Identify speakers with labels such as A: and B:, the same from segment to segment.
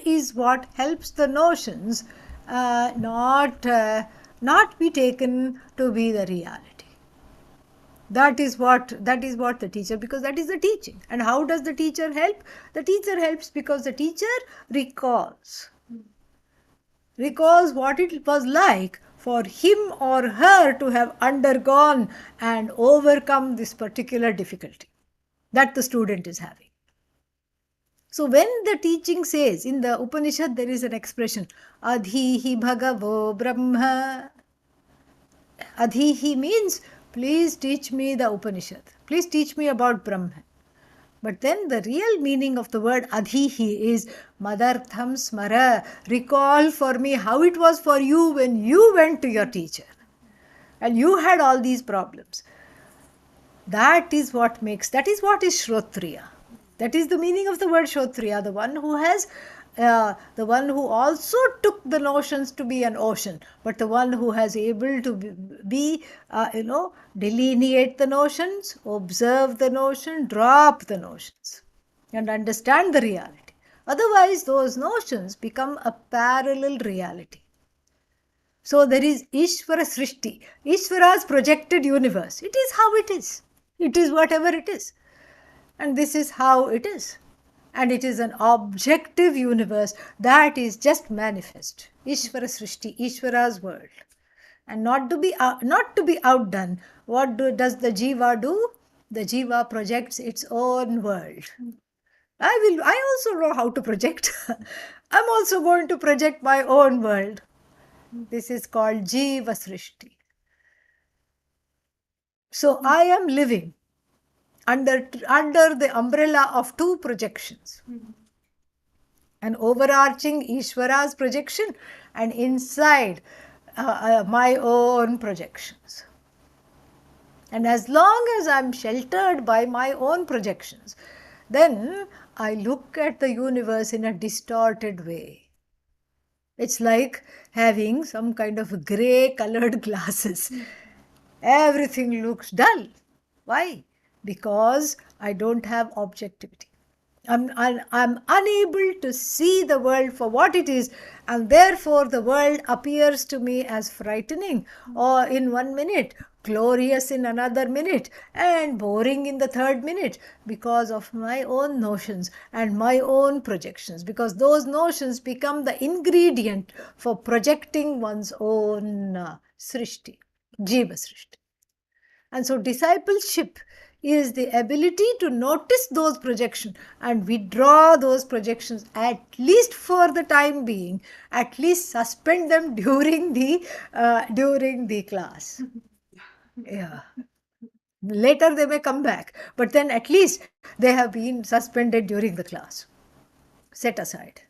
A: is what helps the notions not be taken to be the reality. That is what the teacher, because that is the teaching. And how does the teacher help? The teacher helps because the teacher recalls what it was like for him or her to have undergone and overcome this particular difficulty that the student is having. So when the teaching says, in the Upanishad there is an expression, Adhihi Bhagavo Brahma. Adhihi means, please teach me the Upanishad. Please teach me about Brahman. But then the real meaning of the word Adhihi is Madartham Smara. Recall for me how it was for you when you went to your teacher and you had all these problems. That is what is Shrotriya. That is the meaning of the word Shrotriya, the one who also took the notions to be an ocean, but the one who has able to delineate the notions, observe the notion, drop the notions, and understand the reality. Otherwise, those notions become a parallel reality. So there is Ishvara Srishti, Ishvara's projected universe. It is how it is. It is whatever it is. And this is how it is. And it is an objective universe that is just manifest. Ishvara Srishti, Ishvara's world. And not to be outdone, what does the Jiva do? The Jiva projects its own world. I also know how to project. I'm also going to project my own world. This is called Jiva Srishti. So I am living under the umbrella of two projections. An overarching Ishvara's projection and inside my own projections. And as long as I'm sheltered by my own projections, then I look at the universe in a distorted way. It's like having some kind of grey colored glasses. Everything looks dull. Why? Because I don't have objectivity. I'm unable to see the world for what it is, and therefore the world appears to me as frightening, or in 1 minute, glorious in another minute, and boring in the third minute, because of my own notions and my own projections, because those notions become the ingredient for projecting one's own srishti, jiva srishti. And so discipleship is the ability to notice those projections and withdraw those projections, at least for the time being, at least suspend them during the class. Yeah. Later they may come back, but then at least they have been suspended during the class, set aside.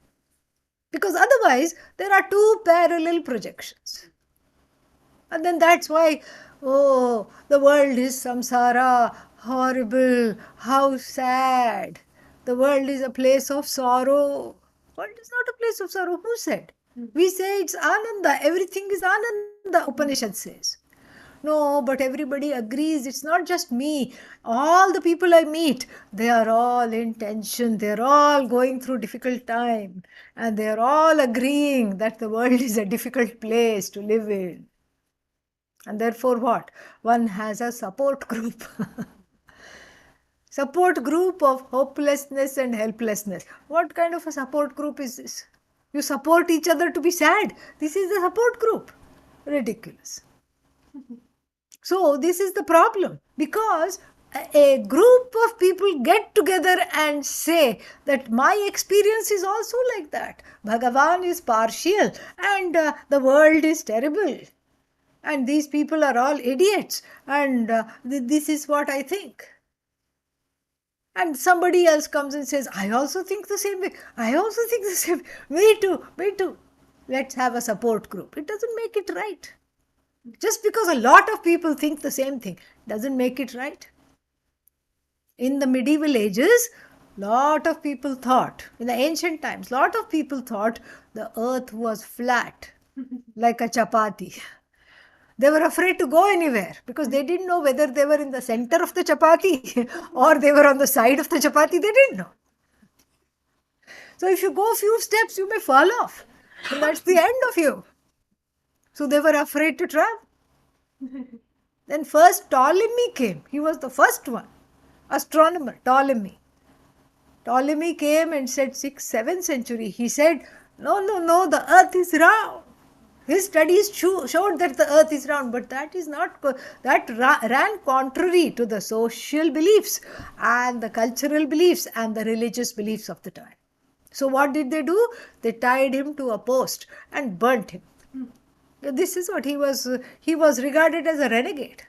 A: Because otherwise there are two parallel projections. And then that's why, oh, the world is samsara, horrible, how sad. The world is a place of sorrow. World is not a place of sorrow. Who said? We say it's Ananda. Everything is Ananda, Upanishad says. No, but everybody agrees. It's not just me. All the people I meet, they are all in tension. They're all going through difficult time. And they're all agreeing that the world is a difficult place to live in. And therefore what? One has a support group. Support group of hopelessness and helplessness. What kind of a support group is this? You support each other to be sad. This is the support group. Ridiculous. So this is the problem, because a group of people get together and say that my experience is also like that. Bhagavan is partial and the world is terrible. And these people are all idiots, and this is what I think. And somebody else comes and says, I also think the same way. I also think the same way. Me too. Let's have a support group. It doesn't make it right. Just because a lot of people think the same thing doesn't make it right. In the medieval ages, lot of people thought, in the ancient times, lot of people thought the earth was flat, like a chapati. They were afraid to go anywhere because they didn't know whether they were in the center of the chapati or they were on the side of the chapati. They didn't know. So if you go a few steps, you may fall off. And that's the end of you. So they were afraid to travel. Then first Ptolemy came. He was the first one. Astronomer, Ptolemy. Ptolemy came and said 6th, 7th century. He said, no, the earth is round. His studies showed that the earth is round, but that is not, ran contrary to the social beliefs and the cultural beliefs and the religious beliefs of the time. So what did they do? They tied him to a post and burnt him. This is what he was regarded as a renegade.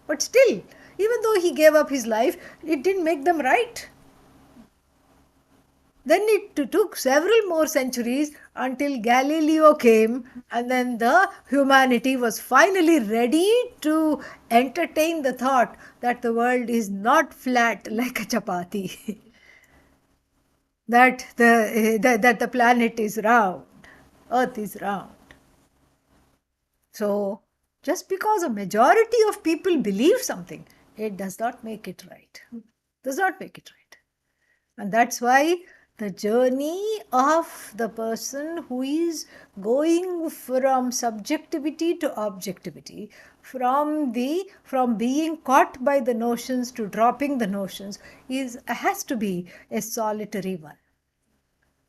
A: But still, even though he gave up his life, it didn't make them right. Then it took several more centuries until Galileo came, and then the humanity was finally ready to entertain the thought that the world is not flat like a chapati, that the planet is round, earth is round. So, just because a majority of people believe something, it does not make it right. Does not make it right. And that's why the journey of the person who is going from subjectivity to objectivity, from being caught by the notions to dropping the notions, has to be a solitary one.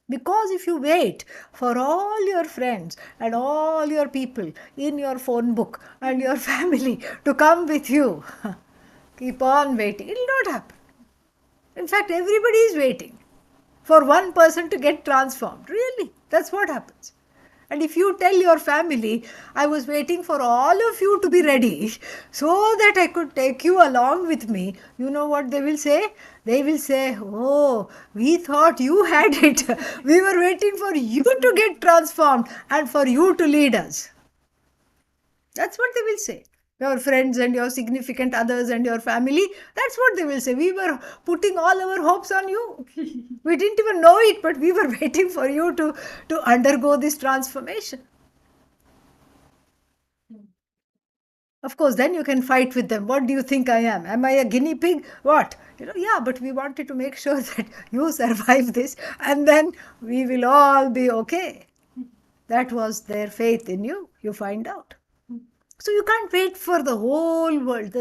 A: Because if you wait for all your friends and all your people in your phone book and your family to come with you, keep on waiting, it will not happen. In fact, everybody is waiting for one person to get transformed. Really, that's what happens. And if you tell your family, I was waiting for all of you to be ready so that I could take you along with me, you know what they will say? They will say, oh, we thought you had it. We were waiting for you to get transformed and for you to lead us. That's what they will say. Your friends and your significant others and your family, that's what they will say. We were putting all our hopes on you. We didn't even know it, but we were waiting for you to undergo this transformation. Of course, then you can fight with them. What do you think I am? Am I a guinea pig? What? Yeah, but we wanted to make sure that you survive this and then we will all be okay. That was their faith in you, you find out. So you can't wait for the whole world.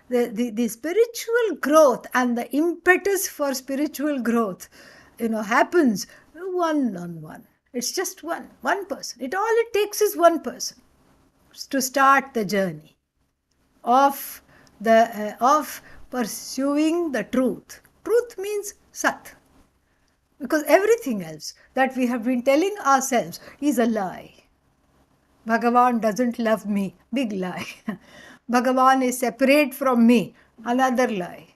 A: The spiritual growth and the impetus for spiritual growth, happens one on one. It's just one person. All it takes is one person to start the journey of pursuing the truth. Truth means Sat. Because everything else that we have been telling ourselves is a lie. Bhagavan doesn't love me, big lie. Bhagavan is separate from me, another lie.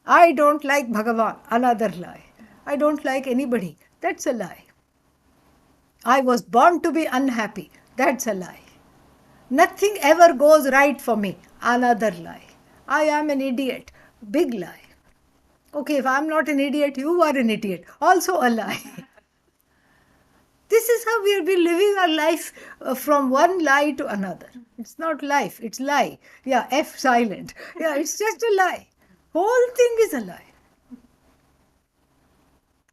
A: I don't like Bhagavan, another lie. I don't like anybody, that's a lie. I was born to be unhappy, that's a lie. Nothing ever goes right for me, another lie. I am an idiot, big lie. Okay, if I'm not an idiot, you are an idiot, also a lie. This is how we have been living our life from one lie to another. It's not life, it's lie. Yeah, F silent. Yeah, it's just a lie. Whole thing is a lie.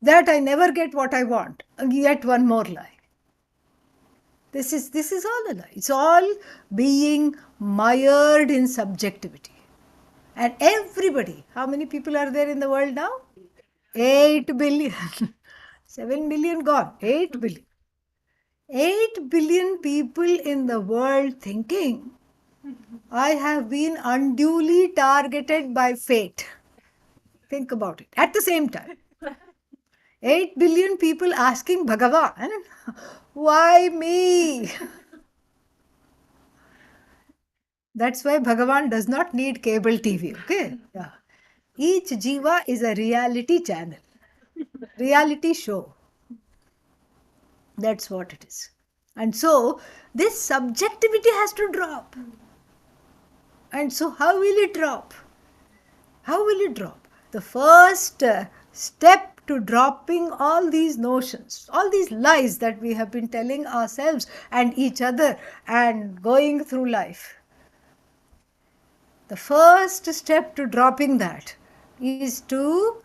A: That I never get what I want. Yet one more lie. This is all a lie. It's all being mired in subjectivity. And everybody, how many people are there in the world now? 8 billion. 7 billion gone. 8 billion. 8 billion people in the world thinking, I have been unduly targeted by fate. Think about it. At the same time, 8 billion people asking Bhagavan, why me? That's why Bhagavan does not need cable TV, okay? Yeah. Each jiva is a reality channel, reality show. That's what it is. And so, this subjectivity has to drop. And so, how will it drop? How will it drop? The first step to dropping all these notions, all these lies that we have been telling ourselves and each other and going through life. The first step to dropping that is to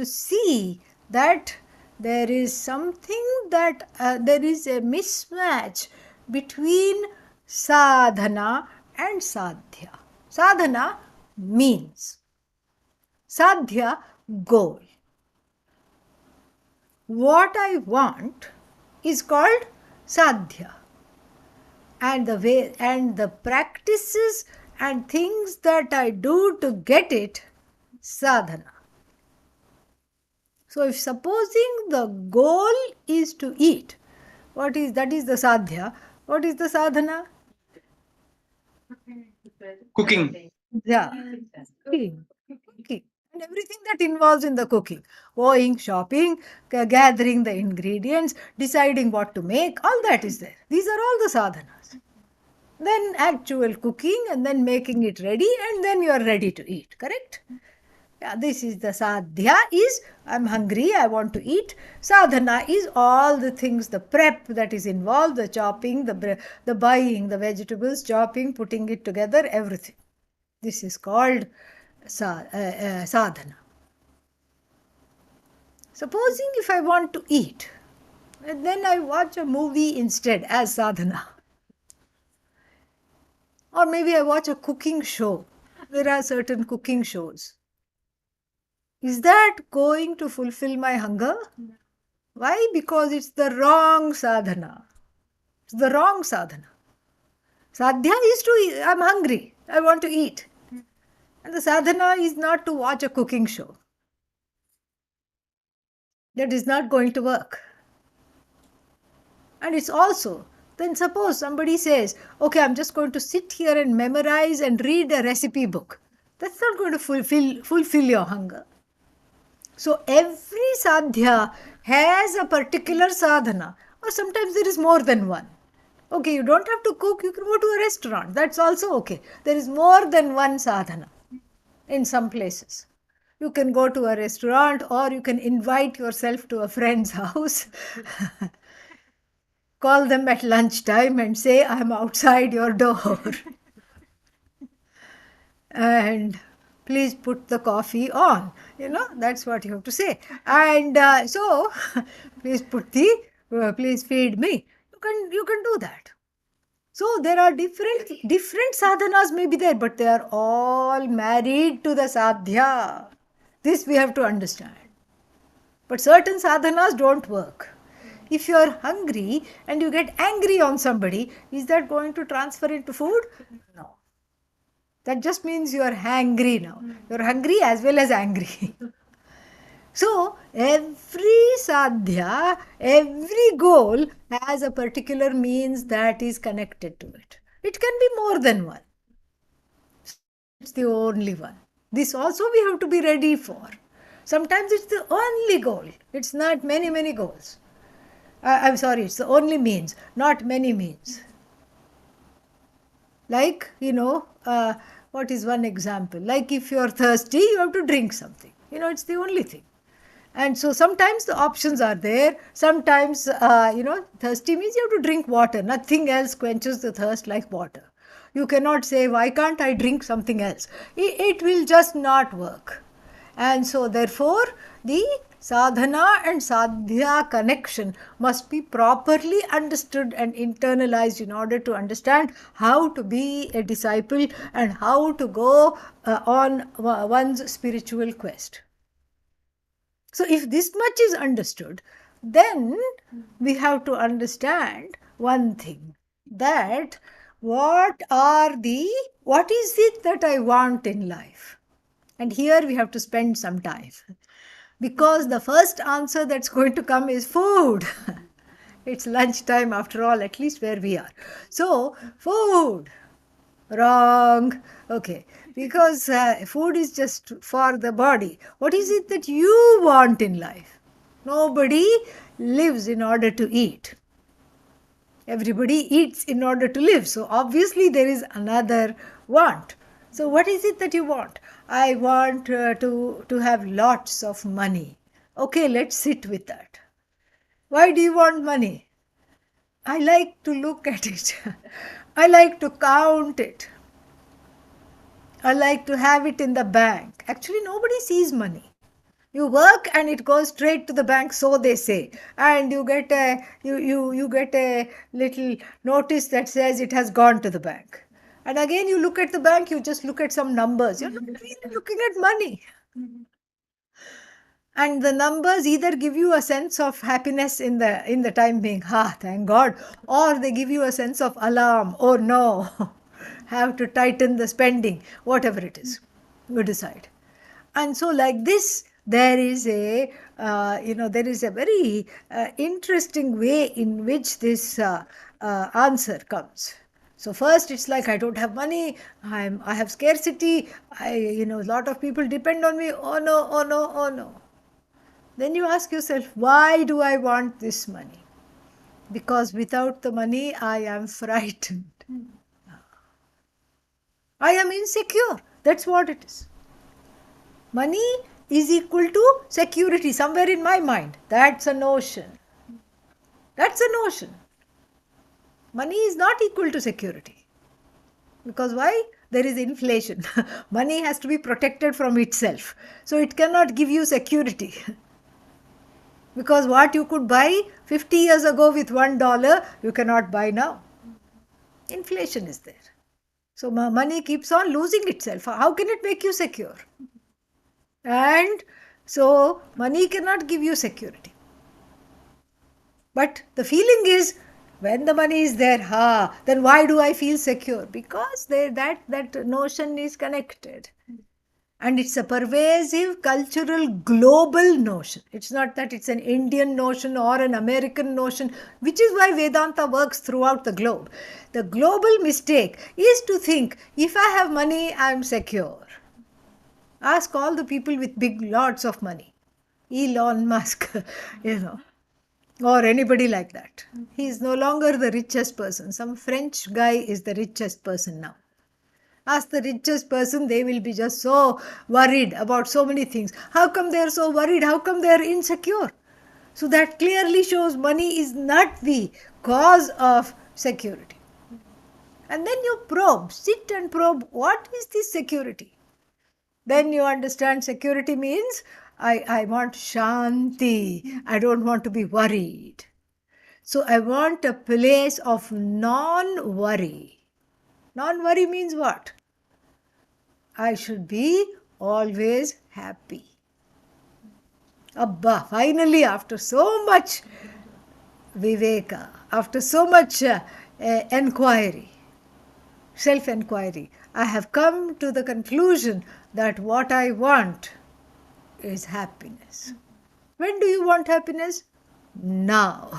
A: see that there is something that there is a mismatch between sadhana and sadhya. Sadhana means, sadhya goal. What I want is called sadhya, and the way and the practices and things that I do to get it, sadhana. So if supposing the goal is to eat, that is the sadhya, what is the sadhana?
B: Cooking.
A: Yeah, cooking. And everything that involves in the cooking, going, shopping, gathering the ingredients, deciding what to make, all that is there. These are all the sadhanas. Then actual cooking, and then making it ready, and then you are ready to eat, correct? Yeah, this is the sadhya is, I'm hungry, I want to eat. Sadhana is all the things, the prep that is involved, the chopping, the buying, the vegetables, chopping, putting it together, everything. This is called sadhana. Supposing if I want to eat, and then I watch a movie instead as sadhana. Or maybe I watch a cooking show. There are certain cooking shows. Is that going to fulfill my hunger? Why? Because it's the wrong sadhana. It's the wrong sadhana. Sadhya is to eat. I'm hungry. I want to eat. And the sadhana is not to watch a cooking show. That is not going to work. And it's also, then suppose somebody says, okay, I'm just going to sit here and memorize and read a recipe book. That's not going to fulfill your hunger. So every sadhya has a particular sadhana, or sometimes there is more than one. Okay, you don't have to cook, you can go to a restaurant. That's also okay. There is more than one sadhana in some places. You can go to a restaurant, or you can invite yourself to a friend's house. Call them at lunchtime and say, I'm outside your door. And please put the coffee on. That's what you have to say. And so, please please feed me. You can do that. So there are different sadhanas may be there, but they are all married to the sadhya. This we have to understand. But certain sadhanas don't work. If you are hungry and you get angry on somebody, is that going to transfer into food? No. That just means you are hangry now. You are hungry as well as angry. So, every sadhya, every goal has a particular means that is connected to it. It can be more than one. It's the only one. This also we have to be ready for. Sometimes it's the only goal. It's not many goals. I'm sorry, it's the only means, not many means. Like, what is one example? Like if you're thirsty, you have to drink something. It's the only thing. And so sometimes the options are there. Sometimes, thirsty means you have to drink water. Nothing else quenches the thirst like water. You cannot say, why can't I drink something else? It will just not work. And so therefore, the sadhana and sadhya connection must be properly understood and internalized in order to understand how to be a disciple and how to go on one's spiritual quest. So if this much is understood, then we have to understand one thing, that what is it that I want in life? And here we have to spend some time, because the first answer that's going to come is food. It's lunchtime after all, at least where we are. So, food. Wrong. Okay. Because food is just for the body. What is it that you want in life? Nobody lives in order to eat. Everybody eats in order to live. So obviously there is another want. So what is it that you want? I want to have lots of money. Okay, let's sit with that. Why do you want money? I like to look at it. I like to count it. I like to have it in the bank. Actually, nobody sees money. You work and it goes straight to the bank, so they say, and you get a little notice that says it has gone to the bank. And again, you look at the bank, you just look at some numbers. You're not really looking at money. And the numbers either give you a sense of happiness in the time being, thank God, or they give you a sense of alarm, oh no, have to tighten the spending, whatever it is, you decide. And so, like this, there is a very interesting way in which this answer comes. So first, it's like, I don't have money, I have scarcity, a lot of people depend on me. Oh no, oh no, oh no. Then you ask yourself, why do I want this money? Because without the money, I am frightened. I am insecure. That's what it is. Money is equal to security somewhere in my mind. That's a notion. That's a notion. Money is not equal to security. Because why? There is inflation. Money has to be protected from itself. So it cannot give you security. Because what you could buy 50 years ago with $1, you cannot buy now. Inflation is there. So money keeps on losing itself. How can it make you secure? And so money cannot give you security. But the feeling is, when the money is there, then why do I feel secure? Because that notion is connected. And it's a pervasive, cultural, global notion. It's not that it's an Indian notion or an American notion, which is why Vedanta works throughout the globe. The global mistake is to think, if I have money, I'm secure. Ask all the people with big lots of money. Elon Musk, or anybody like that. He is no longer the richest person. Some French guy is the richest person now. Ask the richest person, they will be just so worried about so many things. How come they are so worried? How come they are insecure? So that clearly shows money is not the cause of security. And then you probe, sit and probe, what is this security? Then you understand security means I want shanti. I don't want to be worried. So I want a place of non-worry. Non-worry means what? I should be always happy. Abba, finally, after so much viveka, after so much enquiry, self-enquiry, I have come to the conclusion that what I want is happiness. When do you want happiness? Now.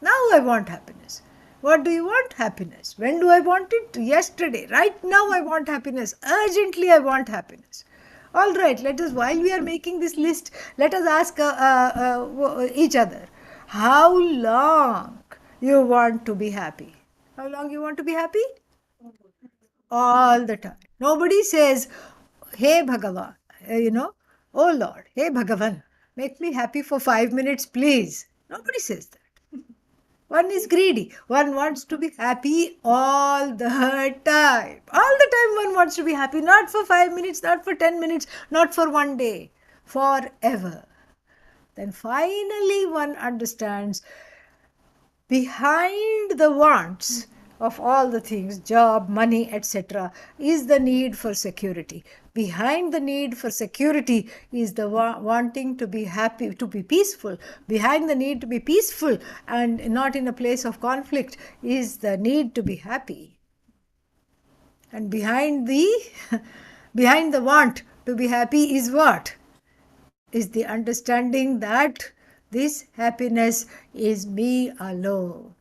A: Now I want happiness. What do you want? Happiness. When do I want it? Yesterday. Right now I want happiness. Urgently I want happiness. All right, let us, while we are making this list, let us ask each other, how long you want to be happy? How long you want to be happy? All the time. Nobody says, hey Bhagavan, oh Lord, hey Bhagavan, make me happy for 5 minutes, please. Nobody says that. One is greedy. One wants to be happy all the time. All the time one wants to be happy. Not for 5 minutes, not for 10 minutes, not for one day. Forever. Then finally one understands, behind the wants of all the things, job, money, etc., is the need for security. Behind the need for security is the wanting to be happy, to be peaceful. Behind the need to be peaceful and not in a place of conflict is the need to be happy. And behind the want to be happy is what? Is the understanding that this happiness is me alone.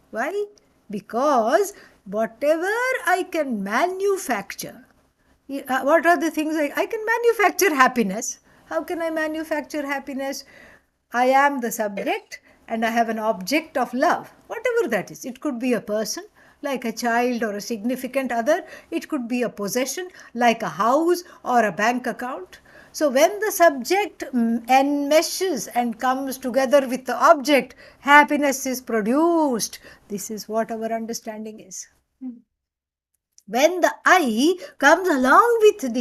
A: Why? Because whatever I can manufacture, what are the things I can manufacture? Happiness. How can I manufacture happiness? I am the subject and I have an object of love, whatever that is. It could be a person, like a child or a significant other. It could be a possession, like a house or a bank account. So when the subject enmeshes and comes together with the object, happiness is produced. This is what our understanding is. When the I comes along with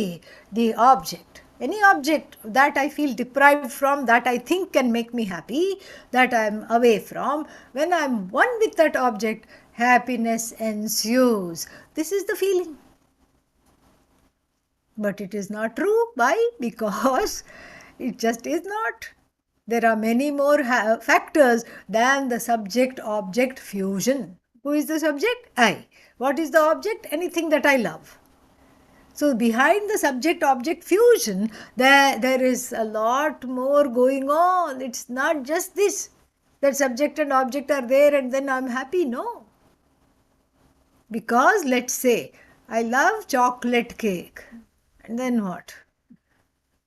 A: the object, any object that I feel deprived from, that I think can make me happy, that I am away from, when I am one with that object, happiness ensues. This is the feeling. But it is not true. Why? Because it just is not. There are many more factors than the subject-object fusion. Who is the subject? I. What is the object? Anything that I love. So behind the subject-object fusion, there is a lot more going on. It's not just this, that subject and object are there and then I'm happy. No. Because let's say, I love chocolate cake. And then what?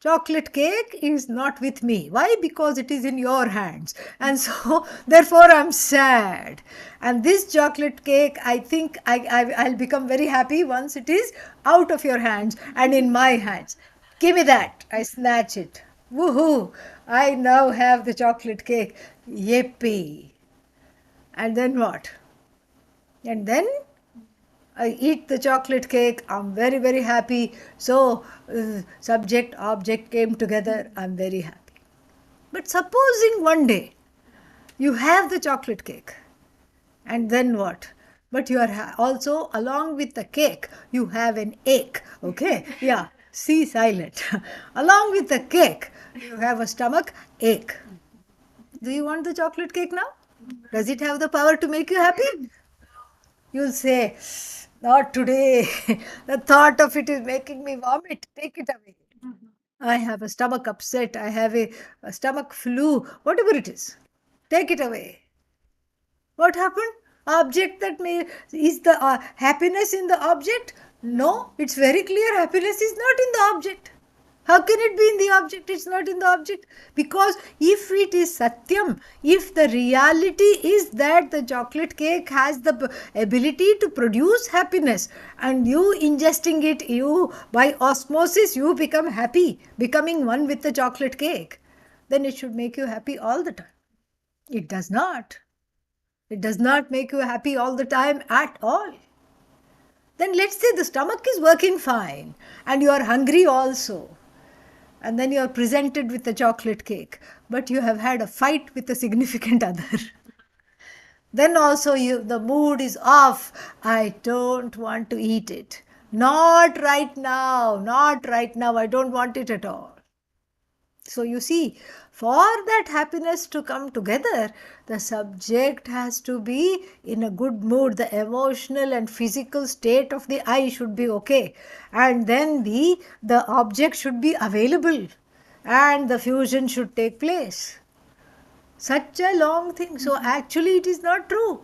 A: Chocolate cake is not with me. Why? Because it is in your hands. And so, therefore, I'm sad. And this chocolate cake, I think I'll become very happy once it is out of your hands and in my hands. Give me that. I snatch it. Woohoo! I now have the chocolate cake. Yippee! And then what? And then I eat the chocolate cake, I'm very, very happy. So, subject, object came together, I'm very happy. But supposing one day you have the chocolate cake, and then what? But you are also, along with the cake, you have an ache, okay? Yeah, see silent. Along with the cake, you have a stomach ache. Do you want the chocolate cake now? Does it have the power to make you happy? You'll say, not today. The thought of it is making me vomit. Take it away. I have a stomach upset. I have a stomach flu. Whatever it is. Take it away. What happened? Object that is the happiness in the object? No, it's very clear happiness is not in the object. How can it be in the object? It's not in the object. Because if it is Satyam, if the reality is that the chocolate cake has the ability to produce happiness and you ingesting it, you by osmosis, you become happy, becoming one with the chocolate cake, then it should make you happy all the time. It does not. It does not make you happy all the time at all. Then let's say the stomach is working fine and you are hungry also. And then you are presented with a chocolate cake, but you have had a fight with a significant other. Then also the mood is off. I don't want to eat it. Not right now. Not right now. I don't want it at all. So you see, for that happiness to come together, the subject has to be in a good mood. The emotional and physical state of the I should be okay. And then the object should be available. And the fusion should take place. Such a long thing. So actually it is not true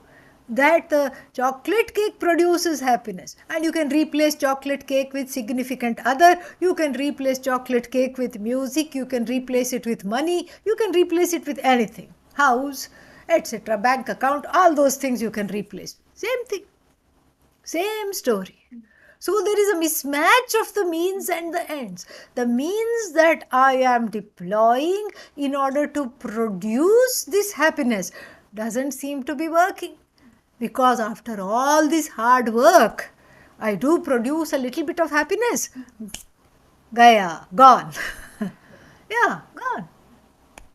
A: that the chocolate cake produces happiness, and you can replace chocolate cake with significant other, you can replace chocolate cake with music, you can replace it with money, you can replace it with anything, house, etc., bank account, all those things you can replace. Same thing, same story. So there is a mismatch of the means and the ends. The means that I am deploying in order to produce this happiness doesn't seem to be working. Because after all this hard work, I do produce a little bit of happiness. Gaya, gone. Yeah, gone.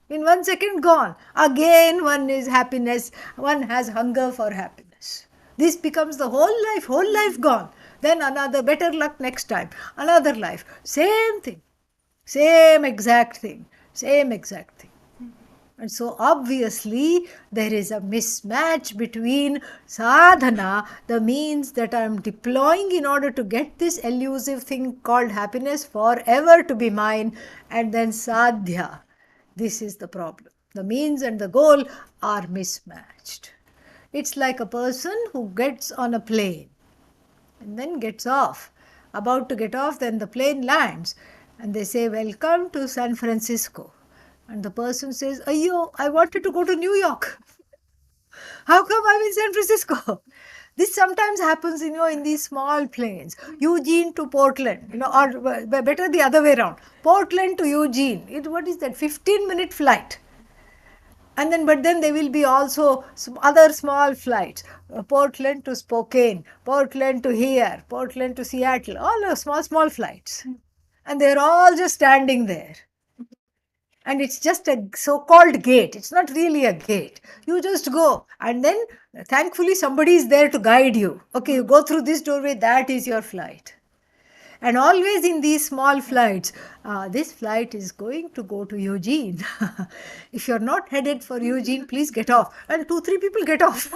A: In 1 second, gone. Again, one is happiness. One has hunger for happiness. This becomes the whole life gone. Then another, better luck next time. Another life. Same thing. Same exact thing. Same exact thing. And so obviously there is a mismatch between sadhana, the means that I am deploying in order to get this elusive thing called happiness forever to be mine, and then sadhya. This is the problem. The means and the goal are mismatched. It's like a person who gets on a plane and then gets off. About to get off, then the plane lands and they say, "Welcome to San Francisco." And the person says, "Ayyo, I wanted to go to New York. How come I'm in San Francisco?" This sometimes happens, in these small planes. Eugene to Portland, or better the other way around. Portland to Eugene. What is that? 15-minute flight. And then, but then there will be also some other small flights. Portland to Spokane, Portland to here, Portland to Seattle. All are small flights. And they're all just standing there. And it's just a so-called gate. It's not really a gate. You just go. And then thankfully somebody is there to guide you. Okay, you go through this doorway, that is your flight. And always in these small flights, this flight is going to go to Eugene. If you're not headed for Eugene, please get off. And 2-3 people get off.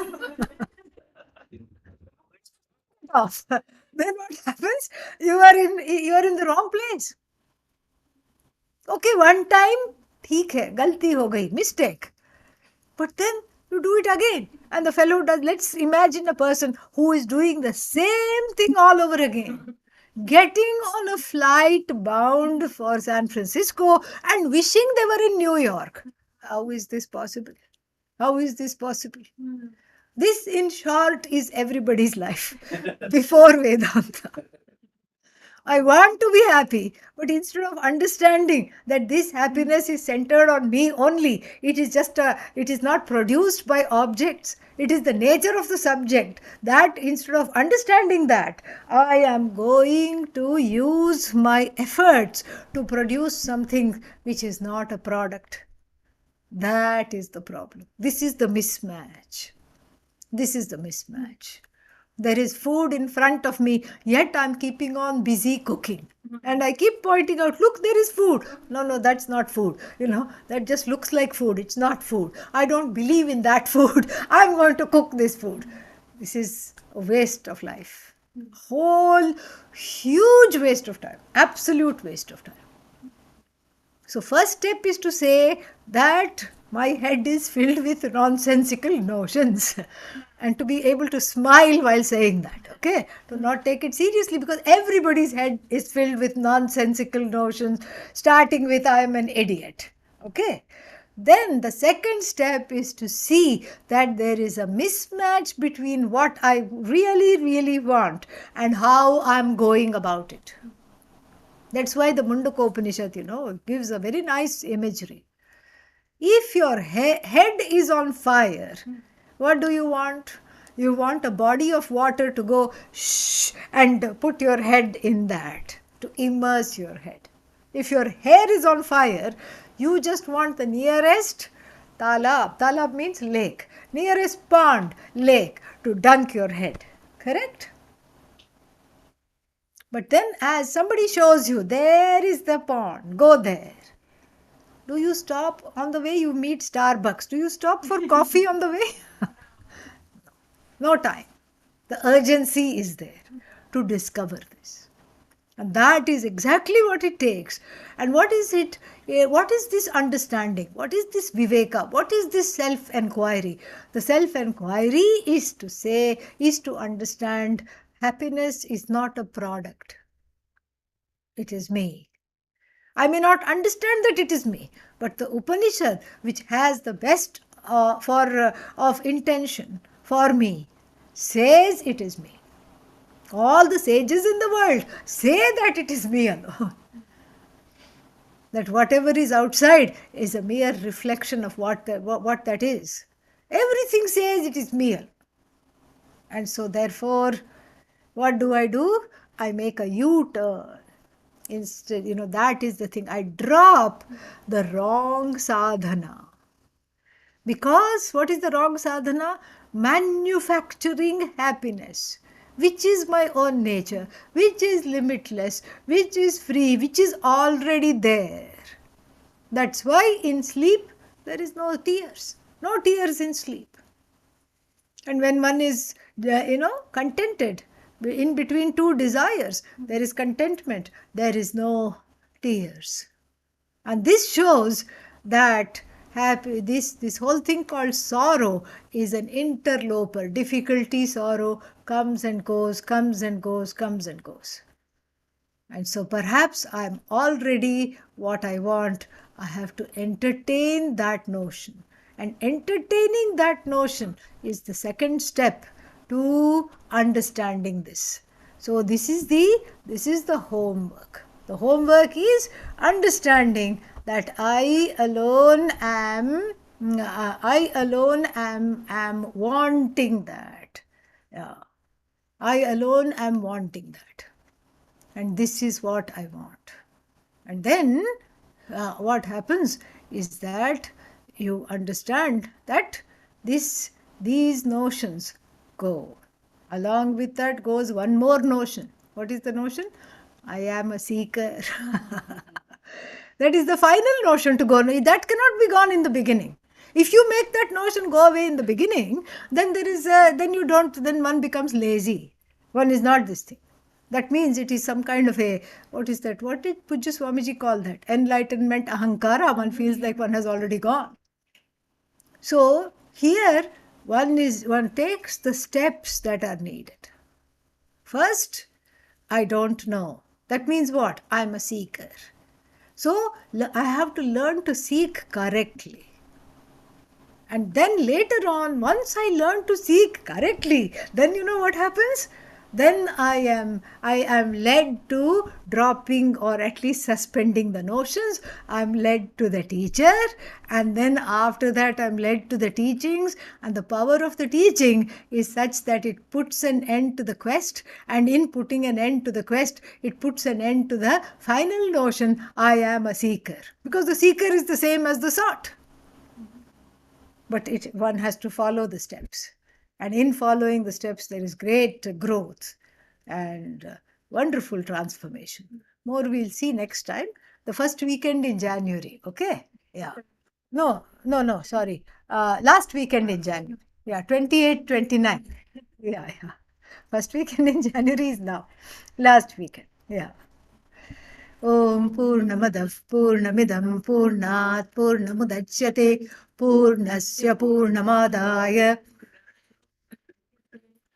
A: Off. Then what happens? You are in the wrong place. Okay, one time, ठीक है, गलती हो गई, mistake. But then you do it again. And the fellow does, let's imagine a person who is doing the same thing all over again. Getting on a flight bound for San Francisco and wishing they were in New York. How is this possible? How is this possible? This, in short, is everybody's life before Vedanta. I want to be happy, but instead of understanding that this happiness is centered on me only, it is not produced by objects. It is the nature of the subject that instead of understanding that, I am going to use my efforts to produce something which is not a product. That is the problem. This is the mismatch. This is the mismatch. There is food in front of me, yet I'm keeping on busy cooking. And I keep pointing out, look, there is food. No, that's not food. That just looks like food. It's not food. I don't believe in that food. I'm going to cook this food. This is a waste of life. Whole huge waste of time. Absolute waste of time. So first step is to say that my head is filled with nonsensical notions and to be able to smile while saying that, okay? To not take it seriously because everybody's head is filled with nonsensical notions, starting with I am an idiot, okay? Then the second step is to see that there is a mismatch between what I really, really want and how I'm going about it. That's why the Mundakopanishad, gives a very nice imagery. If your head is on fire, what do you want? You want a body of water to go shh and put your head in that, to immerse your head. If your hair is on fire, you just want the nearest talab. Talab means lake. Nearest pond, lake, to dunk your head. Correct? But then as somebody shows you, there is the pond, go there. Do you stop on the way you meet Starbucks? Do you stop for coffee on the way? No time. The urgency is there to discover this. And that is exactly what it takes. And what is it? What is this understanding? What is this viveka? What is this self-enquiry? The self-enquiry is to understand happiness is not a product. It is me. I may not understand that it is me, but the Upanishad, which has the best of intention for me, says it is me. All the sages in the world say that it is me alone. That whatever is outside is a mere reflection of what that is. Everything says it is me alone. And so therefore, what do? I make a U-turn. Instead, that is the thing. I drop the wrong sadhana. Because what is the wrong sadhana? Manufacturing happiness, which is my own nature, which is limitless, which is free, which is already there. That's why in sleep there is no tears. No tears in sleep. And when one is, contented, in between two desires, there is contentment, there is no tears. And this shows that this whole thing called sorrow is an interloper. Difficulty, sorrow comes and goes, comes and goes, comes and goes. And so perhaps I'm already what I want. I have to entertain that notion. And entertaining that notion is the second step to understanding this. So this is the homework. The homework is understanding that I alone am wanting that. Yeah. I alone am wanting that. And this is what I want. And then what happens is that you understand that these notions go. Along with that goes one more notion. What is the notion? I am a seeker. That is the final notion to go. That cannot be gone in the beginning. If you make that notion go away in the beginning, then then you don't, then one becomes lazy. One is not this thing. That means it is some kind of a, what is that? What did Pujya Swamiji call that? Enlightenment ahankara. One feels like one has already gone. So here one takes the steps that are needed. First, I don't know. That means what? I'm a seeker. So I have to learn to seek correctly. And then later on, once I learn to seek correctly, then you know what happens? Then I am led to dropping or at least suspending the notions. I'm led to the teacher, and then after that I'm led to the teachings, and the power of the teaching is such that it puts an end to the quest, and in putting an end to the quest, it puts an end to the final notion, I am a seeker. Because the seeker is the same as the sought. But one has to follow the steps. And in following the steps, there is great growth and wonderful transformation. More we'll see next time. The first weekend in January, okay? Yeah. No, sorry. Last weekend in January. Yeah, 28, 29. Yeah. First weekend in January is now. Last weekend. Yeah. ॐ पूर्णमदः पूर्णमिदं पूर्णात् पूर्णमुदच्यते पूर्णस्य पूर्णमादाय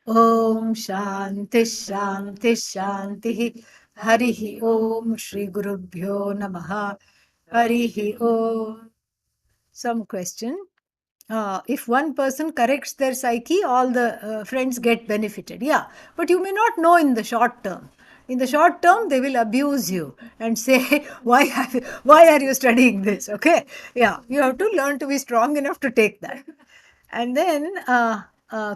A: ॐ शान्तिः शान्तिः शान्तिः हरिः ॐ श्रीगुरुभ्यो नमः हरिः ॐ. Some question. If one person corrects their psyche, all the friends get benefited. Yeah, but you may not know in the short term. In the short term, they will abuse you and say, why are you studying this? Okay, yeah, you have to learn to be strong enough to take that. And then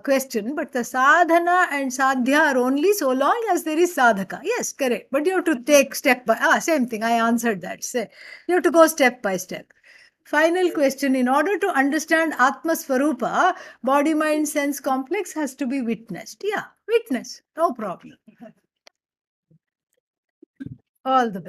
A: question, but the sadhana and sadhya are only so long as there is sadhaka. Yes, correct. But you have to take step by, same thing, I answered that. Say, you have to go step by step. Final question, in order to understand Atma Swarupa, body, mind, sense complex has to be witnessed. Yeah, witness, no problem. All the best.